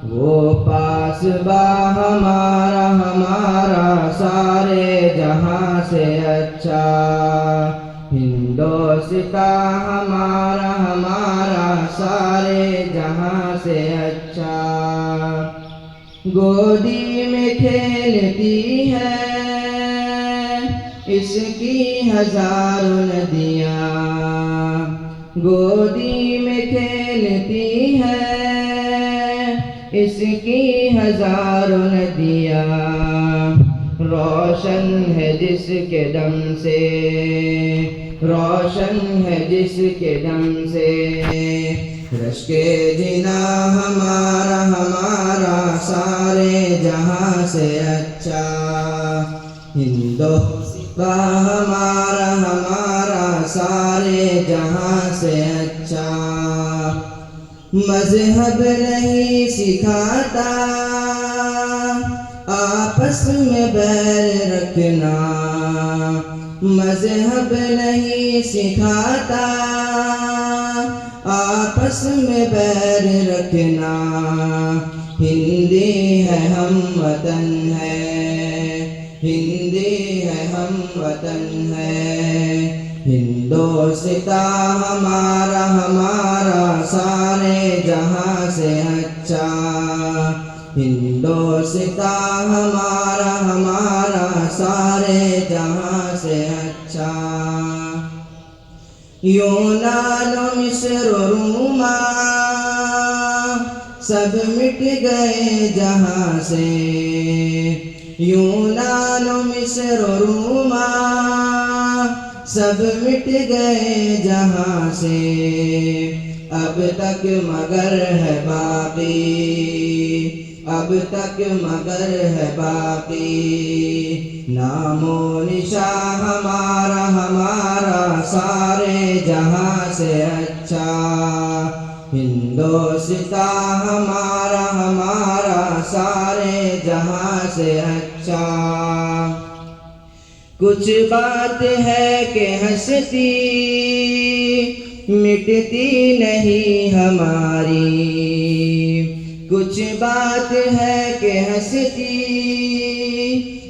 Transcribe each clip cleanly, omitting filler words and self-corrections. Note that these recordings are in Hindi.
वो पासबा हमारा हमारा सारे जहां से अच्छा। हिंदोस्ता हमारा हमारा सारे जहां से अच्छा। गोदी में खेलती है इसकी हजारों नदियाँ। गोदी में खेलती है इसकी हजारों नदियाँ। रोशन है जिसके दम से, रोशन है जिसके दम से। रश्के जिना हमारा हमारा सारे जहां से अच्छा। हिंदोस्ता हमारा हमारा सारे जहां से अच्छा। मजहब नहीं सिखाता आपस में बैर रखना। मजहब नहीं सिखाता आपस में बैर रखना। हिंदी है हम वतन है, हिंदी है हम वतन है। हिंदोस्ता हमारा हमारा सारे जहां से अच्छा। हिंदोस्ता हमारा हमारा सारे जहां से अच्छा। यूनान मिस्र रोमा सब मिट गए जहां से। यूनान मिस्र रोमा सब मिट गए जहां से। अब तक मगर है बाकी, अब तक मगर है बाकी। नामो निशा हमारा हमारा सारे जहां से अच्छा। हिंदोस्ता हमारा हमारा सारे जहां से अच्छा। कुछ बात है कि हंसती मिटती नहीं हमारी। कुछ बात है कि हंसती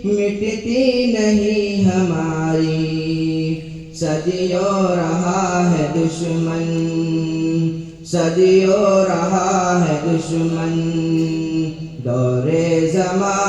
मिटती नहीं हमारी। सदियों रहा है दुश्मन, सदियों रहा है दुश्मन। दौरे ज़मां